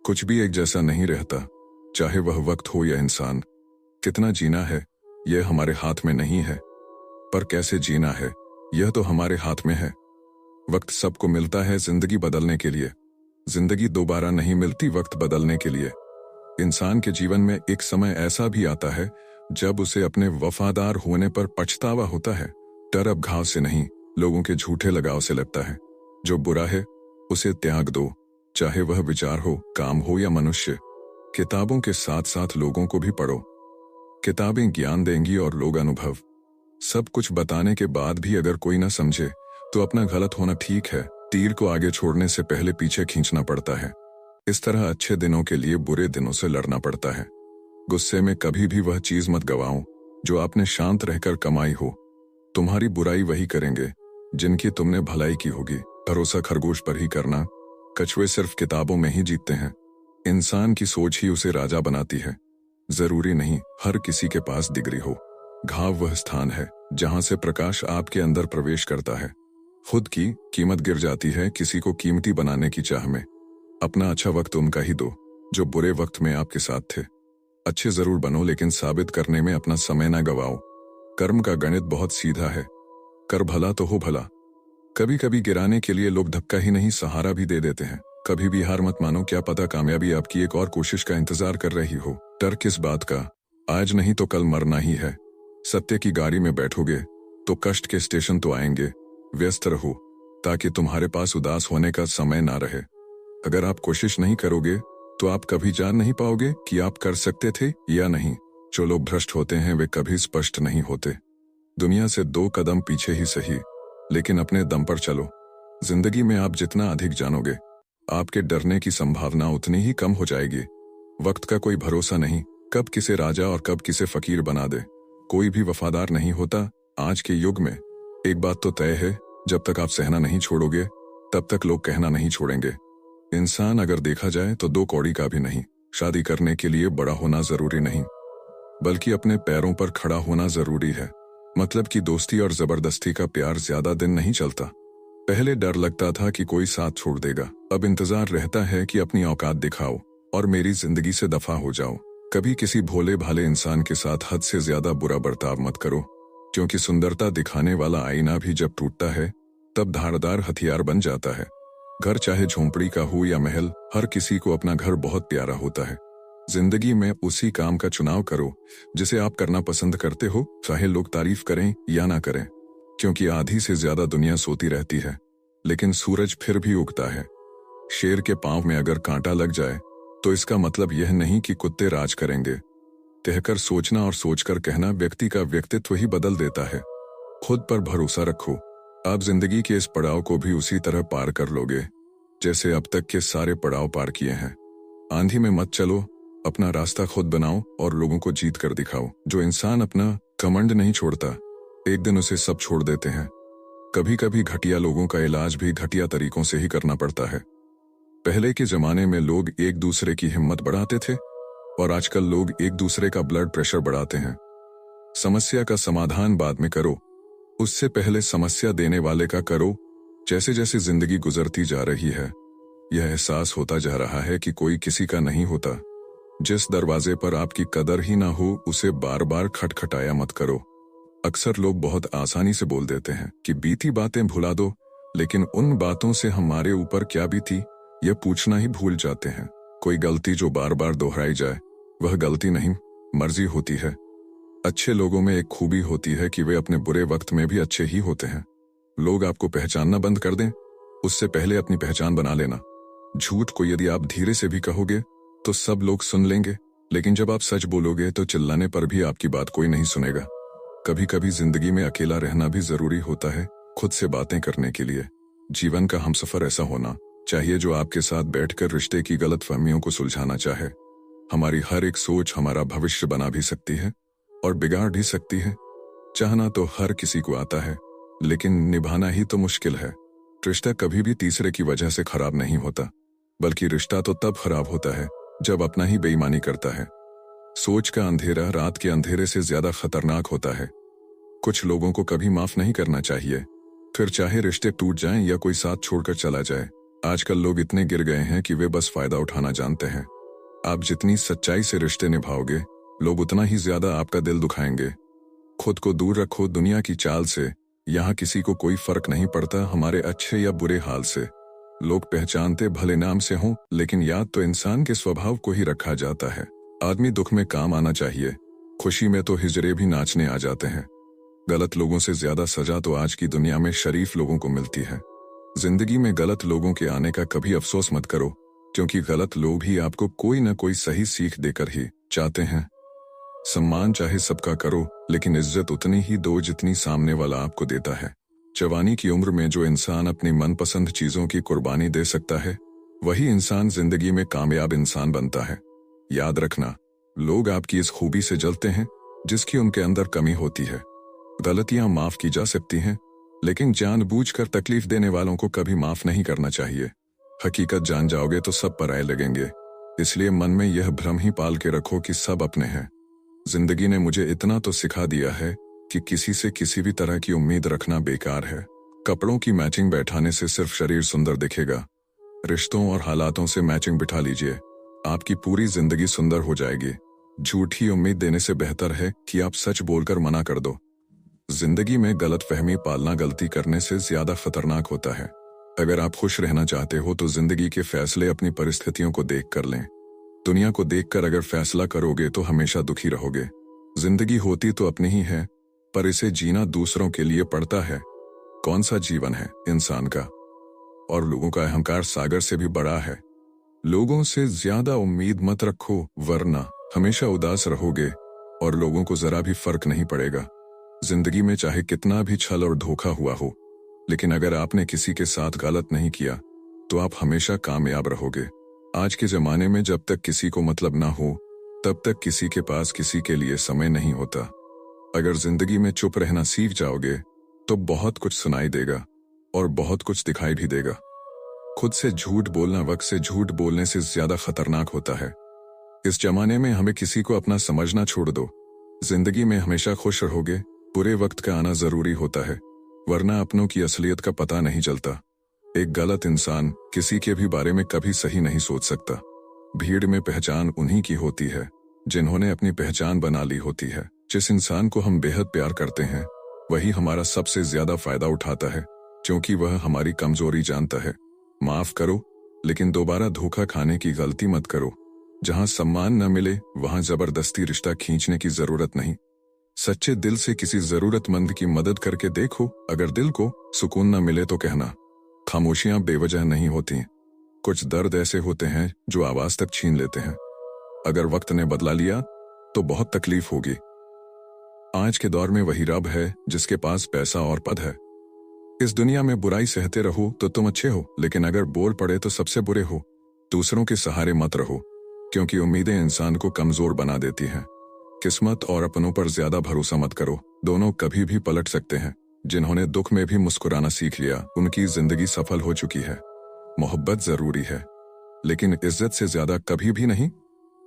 कुछ भी एक जैसा नहीं रहता, चाहे वह वक्त हो या इंसान। कितना जीना है यह हमारे हाथ में नहीं है, पर कैसे जीना है यह तो हमारे हाथ में है। वक्त सबको मिलता है जिंदगी बदलने के लिए, जिंदगी दोबारा नहीं मिलती वक्त बदलने के लिए। इंसान के जीवन में एक समय ऐसा भी आता है जब उसे अपने वफादार होने पर पछतावा होता है। डर अब घाव से नहीं, लोगों के झूठे लगाव से लगता है। जो बुरा है उसे त्याग दो, चाहे वह विचार हो, काम हो या मनुष्य। किताबों के साथ साथ लोगों को भी पढ़ो। किताबें ज्ञान देंगी और लोग अनुभव। सब कुछ बताने के बाद भी अगर कोई ना समझे तो अपना गलत होना ठीक है। तीर को आगे छोड़ने से पहले पीछे खींचना पड़ता है। इस तरह अच्छे दिनों के लिए बुरे दिनों से लड़ना पड़ता है। गुस्से में कभी भी वह चीज मत गवाओ जो आपने शांत रहकर कमाई हो। तुम्हारी बुराई वही करेंगे जिनकी तुमने भलाई की होगी। भरोसा खरगोश पर ही करना, कछुए सिर्फ किताबों में ही जीतते हैं। इंसान की सोच ही उसे राजा बनाती है। जरूरी नहीं हर किसी के पास डिग्री हो। घाव वह स्थान है जहां से प्रकाश आपके अंदर प्रवेश करता है। खुद की कीमत गिर जाती है किसी को कीमती बनाने की चाह में। अपना अच्छा वक्त उनका ही दो जो बुरे वक्त में आपके साथ थे। अच्छे जरूर बनो लेकिन साबित करने में अपना समय ना गवाओ। कर्म का गणित बहुत सीधा है, कर भला तो हो भला। कभी कभी गिराने के लिए लोग धक्का ही नहीं सहारा भी दे देते हैं। कभी भी हार मत मानो, क्या पता कामयाबी आपकी एक और कोशिश का इंतजार कर रही हो। डर किस बात का, आज नहीं तो कल मरना ही है। सत्य की गाड़ी में बैठोगे तो कष्ट के स्टेशन तो आएंगे। व्यस्त रहो ताकि तुम्हारे पास उदास होने का समय ना रहे। अगर आप कोशिश नहीं करोगे तो आप कभी जान नहीं पाओगे कि आप कर सकते थे या नहीं। जो लोग भ्रष्ट होते हैं वे कभी स्पष्ट नहीं होते। दुनिया से 2 कदम पीछे ही सही, लेकिन अपने दम पर चलो। जिंदगी में आप जितना अधिक जानोगे, आपके डरने की संभावना उतनी ही कम हो जाएगी। वक्त का कोई भरोसा नहीं, कब किसे राजा और कब किसे फकीर बना दे। कोई भी वफादार नहीं होता आज के युग में। एक बात तो तय है, जब तक आप सहना नहीं छोड़ोगे तब तक लोग कहना नहीं छोड़ेंगे। इंसान अगर देखा जाए तो 2 कौड़ी का भी नहीं। शादी करने के लिए बड़ा होना जरूरी नहीं, बल्कि अपने पैरों पर खड़ा होना जरूरी है। मतलब कि दोस्ती और जबरदस्ती का प्यार ज्यादा दिन नहीं चलता। पहले डर लगता था कि कोई साथ छोड़ देगा, अब इंतजार रहता है कि अपनी औकात दिखाओ और मेरी जिंदगी से दफा हो जाओ। कभी किसी भोले भाले इंसान के साथ हद से ज्यादा बुरा बर्ताव मत करो, क्योंकि सुंदरता दिखाने वाला आईना भी जब टूटता है तब धारदार हथियार बन जाता है। घर चाहे झोंपड़ी का हो या महल, हर किसी को अपना घर बहुत प्यारा होता है। जिंदगी में उसी काम का चुनाव करो जिसे आप करना पसंद करते हो, चाहे लोग तारीफ करें या ना करें। क्योंकि आधी से ज्यादा दुनिया सोती रहती है, लेकिन सूरज फिर भी उगता है। शेर के पांव में अगर कांटा लग जाए तो इसका मतलब यह नहीं कि कुत्ते राज करेंगे। कहकर सोचना और सोचकर कहना व्यक्ति का व्यक्तित्व ही बदल देता है। खुद पर भरोसा रखो, आप जिंदगी के इस पड़ाव को भी उसी तरह पार कर लोगे जैसे अब तक के सारे पड़ाव पार किए हैं। आंधी में मत चलो, अपना रास्ता खुद बनाओ और लोगों को जीत कर दिखाओ। जो इंसान अपना घमंड नहीं छोड़ता, एक दिन उसे सब छोड़ देते हैं। कभी कभी घटिया लोगों का इलाज भी घटिया तरीकों से ही करना पड़ता है। पहले के जमाने में लोग एक दूसरे की हिम्मत बढ़ाते थे और आजकल लोग एक दूसरे का ब्लड प्रेशर बढ़ाते हैं। समस्या का समाधान बाद में करो, उससे पहले समस्या देने वाले का करो। जैसे जैसे जिंदगी गुजरती जा रही है, यह एहसास होता जा रहा है कि कोई किसी का नहीं होता। जिस दरवाजे पर आपकी कदर ही ना हो उसे बार बार खटखटाया मत करो। अक्सर लोग बहुत आसानी से बोल देते हैं कि बीती बातें भुला दो, लेकिन उन बातों से हमारे ऊपर क्या बीती यह पूछना ही भूल जाते हैं। कोई गलती जो बार बार दोहराई जाए वह गलती नहीं, मर्जी होती है। अच्छे लोगों में एक खूबी होती है कि वे अपने बुरे वक्त में भी अच्छे ही होते हैं। लोग आपको पहचानना बंद कर दें उससे पहले अपनी पहचान बना लेना। झूठ को यदि आप धीरे से भी कहोगे तो सब लोग सुन लेंगे, लेकिन जब आप सच बोलोगे तो चिल्लाने पर भी आपकी बात कोई नहीं सुनेगा। कभी कभी जिंदगी में अकेला रहना भी जरूरी होता है, खुद से बातें करने के लिए। जीवन का हमसफर ऐसा होना चाहिए जो आपके साथ बैठकर रिश्ते की गलतफहमियों को सुलझाना चाहे। हमारी हर एक सोच हमारा भविष्य बना भी सकती है और बिगाड़ भी सकती है। चाहना तो हर किसी को आता है, लेकिन निभाना ही तो मुश्किल है। रिश्ता कभी भी तीसरे की वजह से खराब नहीं होता, बल्कि रिश्ता तो तब खराब होता है जब अपना ही बेईमानी करता है। सोच का अंधेरा रात के अंधेरे से ज्यादा खतरनाक होता है। कुछ लोगों को कभी माफ नहीं करना चाहिए, फिर चाहे रिश्ते टूट जाएं या कोई साथ छोड़कर चला जाए। आजकल लोग इतने गिर गए हैं कि वे बस फायदा उठाना जानते हैं। आप जितनी सच्चाई से रिश्ते निभाओगे, लोग उतना ही ज्यादा आपका दिल दुखाएंगे। खुद को दूर रखो दुनिया की चाल से। यहाँ किसी को कोई फर्क नहीं पड़ता हमारे अच्छे या बुरे हाल से। लोग पहचानते भले नाम से हों, लेकिन याद तो इंसान के स्वभाव को ही रखा जाता है। आदमी दुख में काम आना चाहिए, खुशी में तो हिजरे भी नाचने आ जाते हैं। गलत लोगों से ज्यादा सजा तो आज की दुनिया में शरीफ लोगों को मिलती है। जिंदगी में गलत लोगों के आने का कभी अफसोस मत करो, क्योंकि गलत लोग ही आपको कोई न कोई सही सीख देकर ही चाहते हैं। सम्मान चाहे सबका करो, लेकिन इज्जत उतनी ही दो जितनी सामने वाला आपको देता है। जवानी की उम्र में जो इंसान अपनी मनपसंद चीजों की कुर्बानी दे सकता है, वही इंसान जिंदगी में कामयाब इंसान बनता है। याद रखना, लोग आपकी इस खूबी से जलते हैं जिसकी उनके अंदर कमी होती है। गलतियां माफ की जा सकती हैं, लेकिन जानबूझकर तकलीफ देने वालों को कभी माफ नहीं करना चाहिए। हकीकत जान जाओगे तो सब पराये लगेंगे, इसलिए मन में यह भ्रम ही पाल के रखो कि सब अपने हैं। जिंदगी ने मुझे इतना तो सिखा दिया है कि किसी से किसी भी तरह की उम्मीद रखना बेकार है। कपड़ों की मैचिंग बैठाने से सिर्फ शरीर सुंदर दिखेगा। रिश्तों और हालातों से मैचिंग बिठा लीजिए, आपकी पूरी जिंदगी सुंदर हो जाएगी। झूठी उम्मीद देने से बेहतर है कि आप सच बोलकर मना कर दो। जिंदगी में गलतफहमी पालना गलती करने से ज्यादा खतरनाक होता है। अगर आप खुश रहना चाहते हो तो जिंदगी के फैसले अपनी परिस्थितियों को देख कर लें। दुनिया को देखकर अगर फैसला करोगे तो हमेशा दुखी रहोगे। जिंदगी होती तो अपनी ही है, पर इसे जीना दूसरों के लिए पड़ता है। कौन सा जीवन है इंसान का? और लोगों का अहंकार सागर से भी बड़ा है। लोगों से ज्यादा उम्मीद मत रखो, वरना हमेशा उदास रहोगे और लोगों को जरा भी फर्क नहीं पड़ेगा। जिंदगी में चाहे कितना भी छल और धोखा हुआ हो, लेकिन अगर आपने किसी के साथ गलत नहीं किया तो आप हमेशा कामयाब रहोगे। आज के जमाने में जब तक किसी को मतलब ना हो, तब तक किसी के पास किसी के लिए समय नहीं होता। अगर जिंदगी में चुप रहना सीख जाओगे तो बहुत कुछ सुनाई देगा और बहुत कुछ दिखाई भी देगा। खुद से झूठ बोलना वक्त से झूठ बोलने से ज्यादा खतरनाक होता है। इस जमाने में हमें किसी को अपना समझना छोड़ दो। जिंदगी में हमेशा खुश रहोगे, बुरे वक्त का आना जरूरी होता है, वरना अपनों की असलियत का पता नहीं चलता। एक गलत इंसान किसी के भी बारे में कभी सही नहीं सोच सकता। भीड़ में पहचान उन्हीं की होती है जिन्होंने अपनी पहचान बना ली होती है। जिस इंसान को हम बेहद प्यार करते हैं, वही हमारा सबसे ज्यादा फायदा उठाता है, क्योंकि वह हमारी कमजोरी जानता है। माफ करो, लेकिन दोबारा धोखा खाने की गलती मत करो। जहां सम्मान न मिले वहां जबरदस्ती रिश्ता खींचने की जरूरत नहीं। सच्चे दिल से किसी जरूरतमंद की मदद करके देखो। अगर दिल को सुकून न मिले तो कहना, खामोशियां बेवजह नहीं होती। कुछ दर्द ऐसे होते हैं जो आवाज तक छीन लेते हैं। अगर वक्त ने बदला लिया तो बहुत तकलीफ होगी। आज के दौर में वही रब है जिसके पास पैसा और पद है। इस दुनिया में बुराई सहते रहो तो तुम अच्छे हो, लेकिन अगर बोल पड़े तो सबसे बुरे हो। दूसरों के सहारे मत रहो, क्योंकि उम्मीदें इंसान को कमजोर बना देती हैं। किस्मत और अपनों पर ज्यादा भरोसा मत करो, दोनों कभी भी पलट सकते हैं। जिन्होंने दुख में भी मुस्कुराना सीख लिया, उनकी जिंदगी सफल हो चुकी है। मोहब्बत जरूरी है, लेकिन इज्जत से ज्यादा कभी भी नहीं।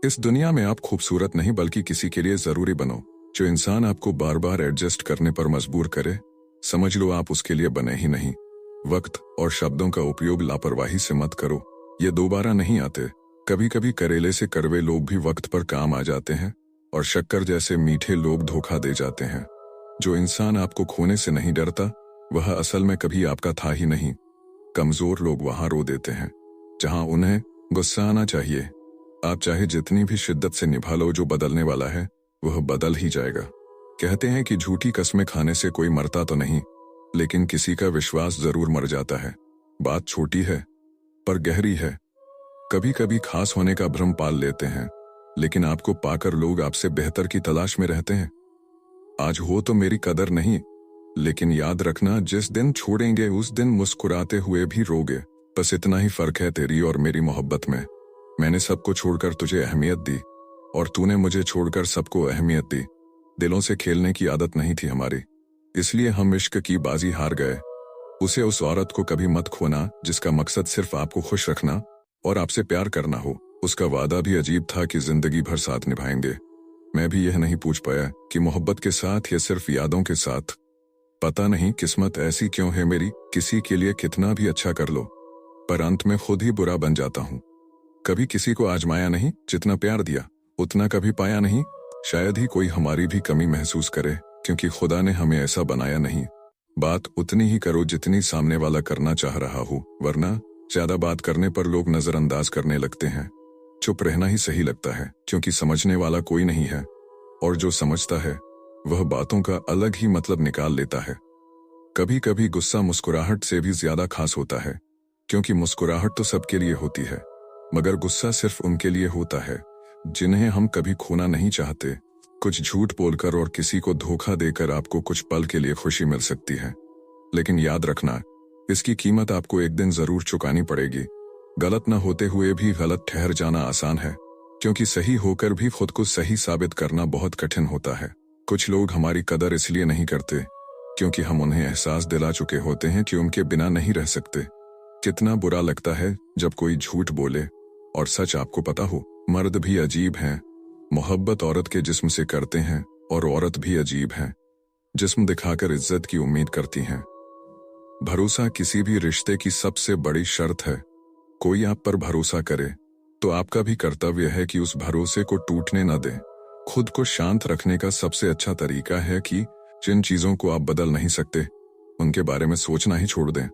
इस दुनिया में आप खूबसूरत नहीं बल्कि किसी के लिए जरूरी बनो। जो इंसान आपको बार बार एडजस्ट करने पर मजबूर करे, समझ लो आप उसके लिए बने ही नहीं। वक्त और शब्दों का उपयोग लापरवाही से मत करो, ये दोबारा नहीं आते। कभी कभी करेले से कड़वे लोग भी वक्त पर काम आ जाते हैं, और शक्कर जैसे मीठे लोग धोखा दे जाते हैं। जो इंसान आपको खोने से नहीं डरता, वह असल में कभी आपका था ही नहीं। कमजोर लोग वहां रो देते हैं जहां उन्हें गुस्सा आना चाहिए। आप चाहे जितनी भी शिद्दत से निभा लो, जो बदलने वाला है वह बदल ही जाएगा। कहते हैं कि झूठी कस्में खाने से कोई मरता तो नहीं, लेकिन किसी का विश्वास जरूर मर जाता है। बात छोटी है पर गहरी है। कभी कभी खास होने का भ्रम पाल लेते हैं, लेकिन आपको पाकर लोग आपसे बेहतर की तलाश में रहते हैं। आज हो तो मेरी कदर नहीं, लेकिन याद रखना जिस दिन छोड़ेंगे उस दिन मुस्कुराते हुए भी रोगे। बस इतना ही फर्क है तेरी और मेरी मोहब्बत में। मैंने सबको छोड़कर तुझे अहमियत दी, और तूने मुझे छोड़कर सबको अहमियत दी। दिलों से खेलने की आदत नहीं थी हमारी, इसलिए हम इश्क की बाजी हार गए। उसे उस औरत को कभी मत खोना जिसका मकसद सिर्फ आपको खुश रखना और आपसे प्यार करना हो। उसका वादा भी अजीब था कि जिंदगी भर साथ निभाएंगे। मैं भी यह नहीं पूछ पाया कि मोहब्बत के साथ या सिर्फ यादों के साथ। पता नहीं किस्मत ऐसी क्यों है मेरी, किसी के लिए कितना भी अच्छा कर लो, पर अंत में खुद ही बुरा बन जाता हूँ। कभी किसी को आजमाया नहीं, जितना प्यार दिया उतना कभी पाया नहीं। शायद ही कोई हमारी भी कमी महसूस करे, क्योंकि खुदा ने हमें ऐसा बनाया नहीं। बात उतनी ही करो जितनी सामने वाला करना चाह रहा हो, वरना ज्यादा बात करने पर लोग नजरअंदाज करने लगते हैं। चुप रहना ही सही लगता है, क्योंकि समझने वाला कोई नहीं है, और जो समझता है वह बातों का अलग ही मतलब निकाल लेता है। कभी कभी गुस्सा मुस्कुराहट से भी ज्यादा खास होता है, क्योंकि मुस्कुराहट तो सबके लिए होती है, मगर गुस्सा सिर्फ उनके लिए होता है जिन्हें हम कभी खोना नहीं चाहते। कुछ झूठ बोलकर और किसी को धोखा देकर आपको कुछ पल के लिए खुशी मिल सकती है, लेकिन याद रखना, इसकी कीमत आपको एक दिन जरूर चुकानी पड़ेगी। गलत न होते हुए भी गलत ठहर जाना आसान है, क्योंकि सही होकर भी खुद को सही साबित करना बहुत कठिन होता है। कुछ लोग हमारी कदर इसलिए नहीं करते क्योंकि हम उन्हें एहसास दिला चुके होते हैं कि उनके बिना नहीं रह सकते। कितना बुरा लगता है जब कोई झूठ बोले और सच आपको पता हो। मर्द भी अजीब हैं, मोहब्बत औरत के जिस्म से करते हैं, और औरत भी अजीब है, जिस्म दिखाकर इज्जत की उम्मीद करती हैं। भरोसा किसी भी रिश्ते की सबसे बड़ी शर्त है। कोई आप पर भरोसा करे तो आपका भी कर्तव्य है कि उस भरोसे को टूटने न दें। खुद को शांत रखने का सबसे अच्छा तरीका है कि जिन चीजों को आप बदल नहीं सकते उनके बारे में सोचना ही छोड़ दें।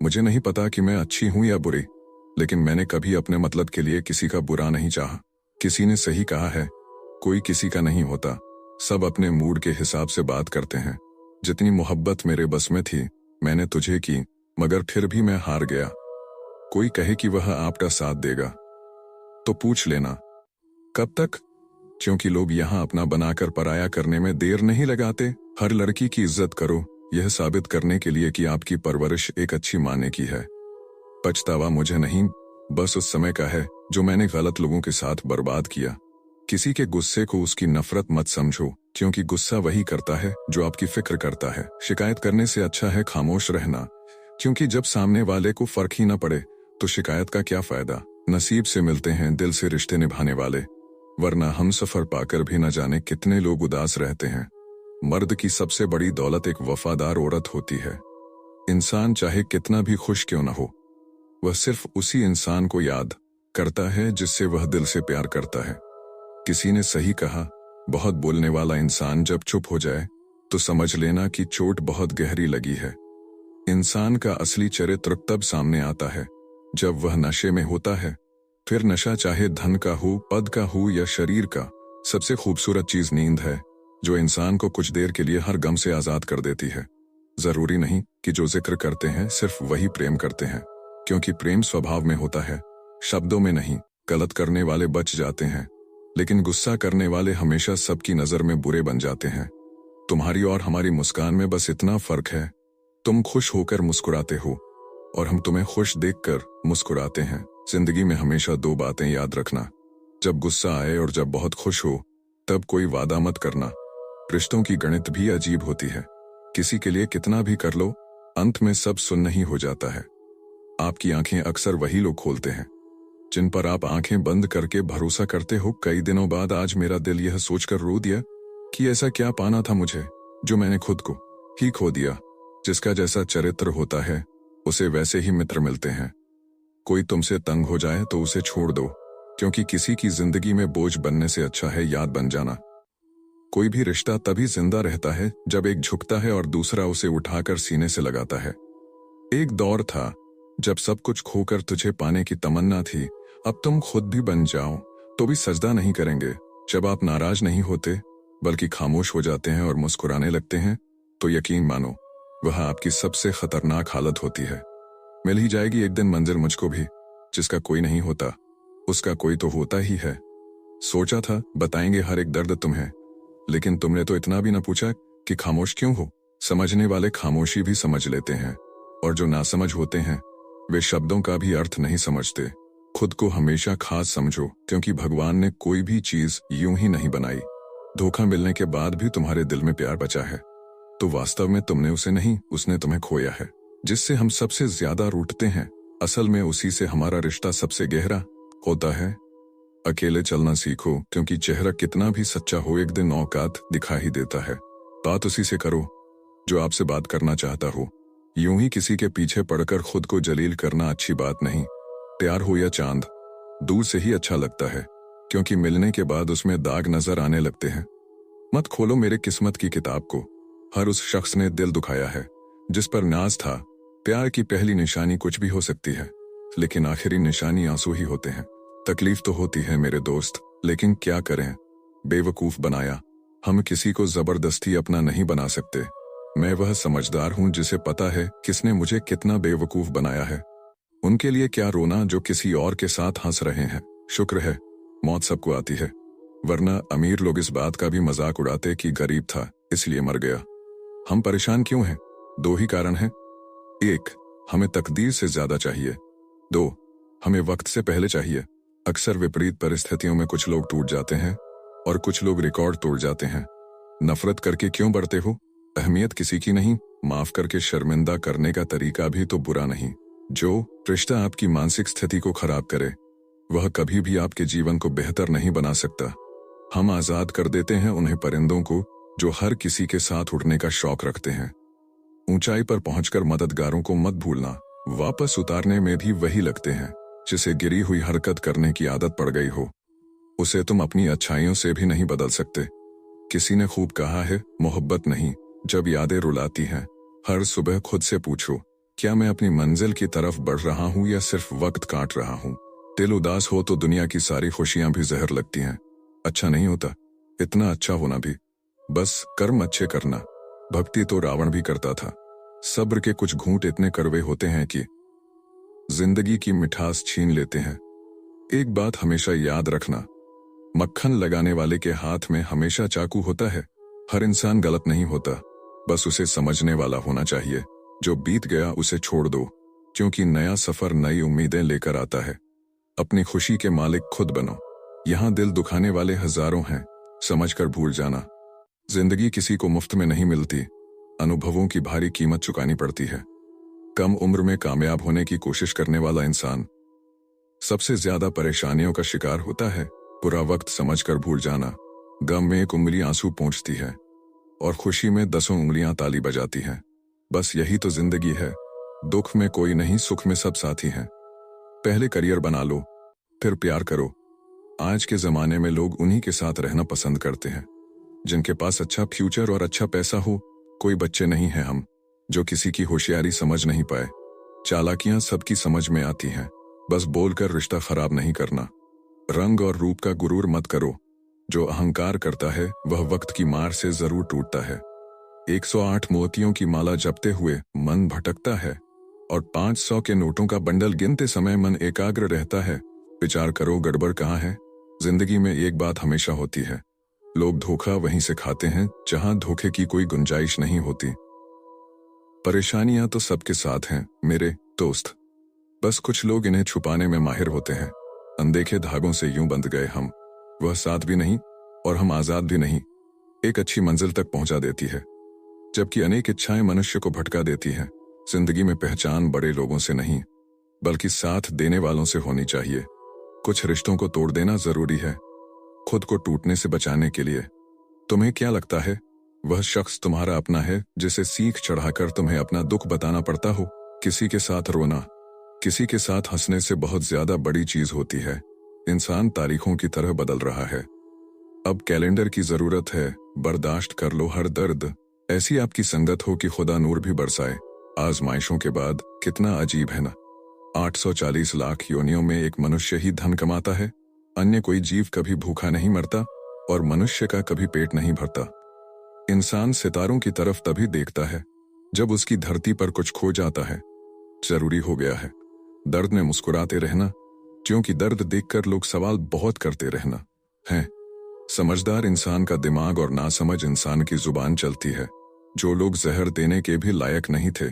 मुझे नहीं पता कि मैं अच्छी हूं या बुरी, लेकिन मैंने कभी अपने मतलब के लिए किसी का बुरा नहीं चाहा। किसी ने सही कहा है, कोई किसी का नहीं होता, सब अपने मूड के हिसाब से बात करते हैं। जितनी मोहब्बत मेरे बस में थी मैंने तुझे की, मगर फिर भी मैं हार गया। कोई कहे कि वह आपका साथ देगा तो पूछ लेना कब तक, क्योंकि लोग यहां अपना बनाकर पराया करने में देर नहीं लगाते। हर लड़की की इज्जत करो, यह साबित करने के लिए कि आपकी परवरिश एक अच्छी माँ ने की है। पछतावा मुझे नहीं, बस उस समय का है जो मैंने गलत लोगों के साथ बर्बाद किया। किसी के गुस्से को उसकी नफरत मत समझो, क्योंकि गुस्सा वही करता है जो आपकी फिक्र करता है। शिकायत करने से अच्छा है खामोश रहना, क्योंकि जब सामने वाले को फर्क ही न पड़े तो शिकायत का क्या फायदा। नसीब से मिलते हैं दिल से रिश्ते निभाने वाले, वरना हम सफर पाकर भी न जाने कितने लोग उदास रहते हैं। मर्द की सबसे बड़ी दौलत एक वफादार औरत होती है। इंसान चाहे कितना भी खुश क्यों न हो, वह सिर्फ उसी इंसान को याद करता है जिससे वह दिल से प्यार करता है। किसी ने सही कहा, बहुत बोलने वाला इंसान जब चुप हो जाए तो समझ लेना कि चोट बहुत गहरी लगी है। इंसान का असली चरित्र तब सामने आता है जब वह नशे में होता है। फिर नशा चाहे धन का हो, पद का हो या शरीर का, सबसे खूबसूरत चीज नींद है, जो इंसान को कुछ देर के लिए हर गम से आजाद कर देती है। जरूरी नहीं कि जो जिक्र करते हैं सिर्फ वही प्रेम करते हैं, क्योंकि प्रेम स्वभाव में होता है, शब्दों में नहीं। गलत करने वाले बच जाते हैं, लेकिन गुस्सा करने वाले हमेशा सबकी नजर में बुरे बन जाते हैं। तुम्हारी और हमारी मुस्कान में बस इतना फर्क है, तुम खुश होकर मुस्कुराते हो और हम तुम्हें खुश देखकर मुस्कुराते हैं। जिंदगी में हमेशा दो बातें याद रखना, जब गुस्सा आए और जब बहुत खुश हो तब कोई वादा मत करना। रिश्तों की गणित भी अजीब होती है, किसी के लिए कितना भी कर लो अंत में सब सुन्न ही हो जाता है। आपकी आंखें अक्सर वही लोग खोलते हैं जिन पर आप आंखें बंद करके भरोसा करते हो। कई दिनों बाद आज मेरा दिल यह सोचकर रो दिया कि ऐसा क्या पाना था मुझे जो मैंने खुद को ही खो दिया। जिसका जैसा चरित्र होता है उसे वैसे ही मित्र मिलते हैं। कोई तुमसे तंग हो जाए तो उसे छोड़ दो, क्योंकि किसी की जिंदगी में बोझ बनने से अच्छा है याद बन जाना। कोई भी रिश्ता तभी जिंदा रहता है जब एक झुकता है और दूसरा उसे उठाकर सीने से लगाता है। एक दौर था जब सब कुछ खोकर तुझे पाने की तमन्ना थी, अब तुम खुद भी बन जाओ तो भी सजदा नहीं करेंगे। जब आप नाराज नहीं होते बल्कि खामोश हो जाते हैं और मुस्कुराने लगते हैं, तो यकीन मानो वह आपकी सबसे खतरनाक हालत होती है। मिल ही जाएगी एक दिन मंजिल मुझको भी, जिसका कोई नहीं होता उसका कोई तो होता ही है। सोचा था बताएंगे हर एक दर्द तुम्हें, लेकिन तुमने तो इतना भी न पूछा कि खामोश क्यों हो। समझने वाले खामोशी भी समझ लेते हैं, और जो नासमझ होते हैं वे शब्दों का भी अर्थ नहीं समझते। खुद को हमेशा खास समझो, क्योंकि भगवान ने कोई भी चीज यूं ही नहीं बनाई। धोखा मिलने के बाद भी तुम्हारे दिल में प्यार बचा है, तो वास्तव में तुमने उसे नहीं, उसने तुम्हें खोया है। जिससे हम सबसे ज्यादा रूठते हैं असल में उसी से हमारा रिश्ता सबसे गहरा होता है। अकेले चलना सीखो, क्योंकि चेहरा कितना भी सच्चा हो एक दिन औकात दिखा ही देता है। बात उसी से करो जो आपसे बात करना चाहता हो, यूं ही किसी के पीछे पड़कर खुद को जलील करना अच्छी बात नहीं। प्यार हो या चांद, दूर से ही अच्छा लगता है, क्योंकि मिलने के बाद उसमें दाग नजर आने लगते हैं। मत खोलो मेरे किस्मत की किताब को, हर उस शख्स ने दिल दुखाया है जिस पर नाज था। प्यार की पहली निशानी कुछ भी हो सकती है, लेकिन आखिरी निशानी आंसू ही होते हैं। तकलीफ तो होती है मेरे दोस्त, लेकिन क्या करें, बेवकूफ बनाया। हम किसी को जबरदस्ती अपना नहीं बना सकते। मैं वह समझदार हूं जिसे पता है किसने मुझे कितना बेवकूफ बनाया है। उनके लिए क्या रोना जो किसी और के साथ हंस रहे हैं। शुक्र है मौत सबको आती है, वरना अमीर लोग इस बात का भी मजाक उड़ाते कि गरीब था इसलिए मर गया। हम परेशान क्यों हैं? दो ही कारण हैं। एक, हमें तकदीर से ज्यादा चाहिए। दो, हमें वक्त से पहले चाहिए। अक्सर विपरीत परिस्थितियों में कुछ लोग टूट जाते हैं और कुछ लोग रिकॉर्ड तोड़ जाते हैं। नफरत करके क्यों बढ़ते हो? अहमियत किसी की नहीं, माफ करके शर्मिंदा करने का तरीका भी तो बुरा नहीं। जो रिश्ता आपकी मानसिक स्थिति को खराब करे, वह कभी भी आपके जीवन को बेहतर नहीं बना सकता। हम आजाद कर देते हैं उन्हें परिंदों को जो हर किसी के साथ उड़ने का शौक रखते हैं। ऊंचाई पर पहुंचकर मददगारों को मत भूलना, वापस उतारने में भी वही लगते हैं। जिसे गिरी हुई हरकत करने की आदत पड़ गई हो, उसे तुम अपनी अच्छाइयों से भी नहीं बदल सकते। किसी ने खूब कहा है, मोहब्बत नहीं, जब यादें रुलाती हैं। हर सुबह खुद से पूछो, क्या मैं अपनी मंजिल की तरफ बढ़ रहा हूं या सिर्फ वक्त काट रहा हूं? दिल उदास हो तो दुनिया की सारी खुशियां भी जहर लगती हैं। अच्छा नहीं होता इतना अच्छा होना भी, बस कर्म अच्छे करना। भक्ति तो रावण भी करता था। सब्र के कुछ घूंट इतने कड़वे होते हैं कि जिंदगी की मिठास छीन लेते हैं। एक बात हमेशा याद रखना, मक्खन लगाने वाले के हाथ में हमेशा चाकू होता है। हर इंसान गलत नहीं होता, बस उसे समझने वाला होना चाहिए। जो बीत गया उसे छोड़ दो, क्योंकि नया सफर नई उम्मीदें लेकर आता है। अपनी खुशी के मालिक खुद बनो। यहाँ दिल दुखाने वाले हजारों हैं, समझकर भूल जाना। जिंदगी किसी को मुफ्त में नहीं मिलती, अनुभवों की भारी कीमत चुकानी पड़ती है। कम उम्र में कामयाब होने की कोशिश करने वाला इंसान सबसे ज्यादा परेशानियों का शिकार होता है। बुरा वक्त समझकर भूल जाना। गम में एक उंगली आंसू पोंछती है और खुशी में 10 उंगलियां ताली बजाती हैं। बस यही तो जिंदगी है। दुख में कोई नहीं, सुख में सब साथी हैं। पहले करियर बना लो, फिर प्यार करो। आज के जमाने में लोग उन्हीं के साथ रहना पसंद करते हैं जिनके पास अच्छा फ्यूचर और अच्छा पैसा हो। कोई बच्चे नहीं हैं हम जो किसी की होशियारी समझ नहीं पाए। चालाकियां सबकी समझ में आती हैं, बस बोलकर रिश्ता खराब नहीं करना। रंग और रूप का गुरूर मत करो, जो अहंकार करता है वह वक्त की मार से जरूर टूटता है। 108 मोतियों की माला जपते हुए मन भटकता है और 500 के नोटों का बंडल गिनते समय मन एकाग्र रहता है। विचार करो गड़बड़ कहाँ है? जिंदगी में एक बात हमेशा होती है, लोग धोखा वहीं से खाते हैं जहां धोखे की कोई गुंजाइश नहीं होती। परेशानियां तो सबके साथ हैं मेरे दोस्त, बस कुछ लोग इन्हें छुपाने में माहिर होते हैं। अनदेखे धागों से यूं बंध गए हम, वह साथ भी नहीं और हम आजाद भी नहीं। एक अच्छी मंजिल तक पहुंचा देती है, जबकि अनेक इच्छाएं मनुष्य को भटका देती हैं। जिंदगी में पहचान बड़े लोगों से नहीं, बल्कि साथ देने वालों से होनी चाहिए। कुछ रिश्तों को तोड़ देना जरूरी है, खुद को टूटने से बचाने के लिए। तुम्हें क्या लगता है वह शख्स तुम्हारा अपना है जिसे सीख चढ़ाकर तुम्हें अपना दुख बताना पड़ता हो? किसी के साथ रोना, किसी के साथ हंसने से बहुत ज्यादा बड़ी चीज होती है। इंसान तारीखों की तरह बदल रहा है, अब कैलेंडर की जरूरत है। बर्दाश्त कर लो हर दर्द, ऐसी आपकी संगत हो कि खुदा नूर भी बरसाए। आजमाइशों के बाद कितना अजीब है ना। 840 लाख योनियों में एक मनुष्य ही धन कमाता है। अन्य कोई जीव कभी भूखा नहीं मरता और मनुष्य का कभी पेट नहीं भरता। इंसान सितारों की तरफ तभी देखता है जब उसकी धरती पर कुछ खो जाता है। जरूरी हो गया है दर्द में मुस्कुराते रहना, क्योंकि दर्द देखकर लोग सवाल बहुत करते रहना है। समझदार इंसान का दिमाग और नासमझ इंसान की जुबान चलती है। जो लोग जहर देने के भी लायक नहीं थे,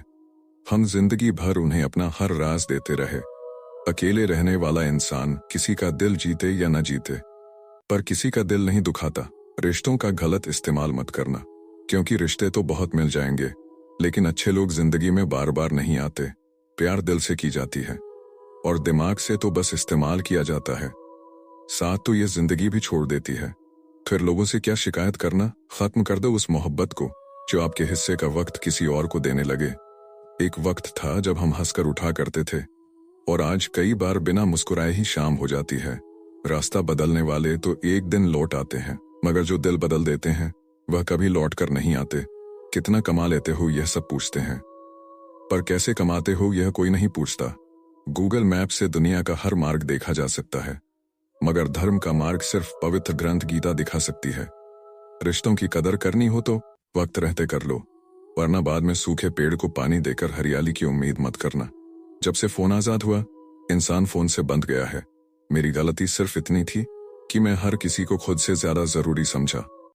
हम जिंदगी भर उन्हें अपना हर राज देते रहे। अकेले रहने वाला इंसान किसी का दिल जीते या न जीते, पर किसी का दिल नहीं दुखाता। रिश्तों का गलत इस्तेमाल मत करना, क्योंकि रिश्ते तो बहुत मिल जाएंगे, लेकिन अच्छे लोग जिंदगी में बार बार नहीं आते। प्यार दिल से की जाती है और दिमाग से तो बस इस्तेमाल किया जाता है। साथ तो ये जिंदगी भी छोड़ देती है। फिर लोगों से क्या शिकायत करना? खत्म कर दो उस मोहब्बत को जो आपके हिस्से का वक्त किसी और को देने लगे। एक वक्त था जब हम हंसकर उठा करते थे, और आज कई बार बिना मुस्कुराए ही शाम हो जाती है। रास्ता बदलने वाले तो एक दिन लौट आते हैं, मगर जो दिल बदल देते हैं वह कभी लौट कर नहीं आते। कितना कमा लेते हो यह सब पूछते हैं, पर कैसे कमाते हो यह कोई नहीं पूछता। गूगल मैप से दुनिया का हर मार्ग देखा जा सकता है, मगर धर्म का मार्ग सिर्फ पवित्र ग्रंथ गीता दिखा सकती है। रिश्तों की कदर करनी हो तो वक्त रहते कर लो, वरना बाद में सूखे पेड़ को पानी देकर हरियाली की उम्मीद मत करना। जब से फोन आजाद हुआ, इंसान फोन से बंध गया है। मेरी गलती सिर्फ इतनी थी कि मैं हर किसी को खुद से ज्यादा जरूरी समझा।